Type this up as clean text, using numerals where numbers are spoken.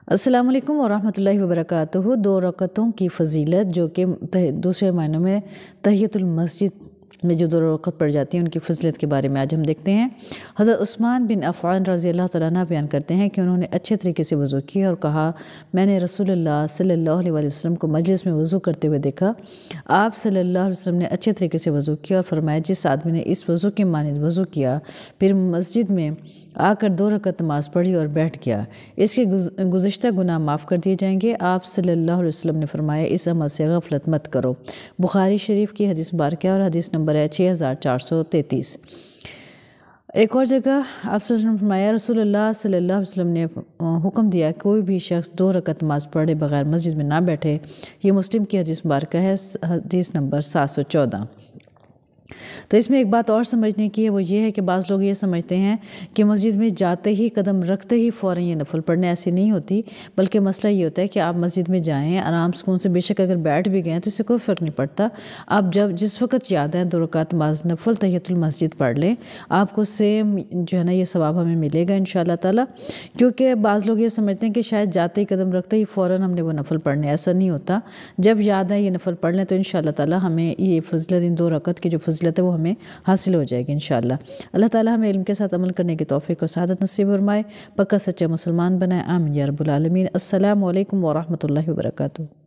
السلام علیکم ورحمۃ اللہ وبرکاتہ۔ 2 رکعتوں کی فضیلت، جو کہ دوسرے معنوں میں تحیۃ المسجد میں جو 2 رکعت پڑھ جاتی ہیں ان کی فضیلت کے بارے میں آج ہم دیکھتے ہیں۔ حضرت عثمان بن عفان رضی اللہ تعالیٰ عنہ بیان کرتے ہیں کہ انہوں نے اچھے طریقے سے وضو کیا اور کہا، میں نے رسول اللہ صلی اللہ علیہ وسلم کو مجلس میں وضو کرتے ہوئے دیکھا۔ آپ صلی اللہ علیہ وسلم نے اچھے طریقے سے وضو کیا اور فرمایا، جس آدمی نے اس وضو کے مانند وضو کیا پھر مسجد میں آ کر 2 رکعت نماز پڑھی اور بیٹھ گیا، اس کے گزشتہ گناہ معاف کر دیے جائیں گے۔ آپ صلی اللہ علیہ وسلم نے فرمایا، اس عمل سے غفلت مت کرو۔ بخاری شریف کی حدیث مبارکہ اور حدیث نمبر ہے 6433۔ ایک اور جگہ آپ صلی اللہ علیہ وسلم نے فرمایا، رسول اللہ صلی اللہ علیہ وسلم نے حکم دیا کہ کوئی بھی شخص 2 رکعت نماز پڑھے بغیر مسجد میں نہ بیٹھے۔ یہ مسلم کی حدیث مبارکہ ہے، حدیث نمبر 714۔ تو اس میں ایک بات اور سمجھنے کی ہے، وہ یہ ہے کہ بعض لوگ یہ سمجھتے ہیں کہ مسجد میں جاتے ہی قدم رکھتے ہی فوراً یہ نفل پڑھنے، ایسی نہیں ہوتی، بلکہ مسئلہ یہ ہوتا ہے کہ آپ مسجد میں جائیں آرام سکون سے، بے شک اگر بیٹھ بھی گئے تو اس سے کوئی فرق نہیں پڑتا۔ آپ جس وقت یاد ہے 2 رکعت نماز نفل تحیۃ المسجد پڑھ لیں، آپ کو سیم جو ہے نا یہ ثواب ہمیں ملے گا انشاءاللہ تعالیٰ۔ کیونکہ بعض لوگ یہ سمجھتے ہیں کہ شاید جاتے ہی قدم رکھتے ہی فوراً ہم نے وہ نفل پڑھنے، ایسا نہیں ہوتا۔ جب یاد ہے یہ نفل پڑھ لیں تو انشاءاللہ تعالیٰ ہمیں یہ فضیلت، ان 2 رکعت کی جو فضیلت ہے وہ ہمیں حاصل ہو جائے گی انشاءاللہ۔ اللہ تعالیٰ ہمیں علم کے ساتھ عمل کرنے کی توفیق اور سعادت نصیب فرمائے، پکا سچا مسلمان بنائے، آمین یا رب العالمین۔ السلام علیکم ورحمۃ اللہ وبرکاتہ۔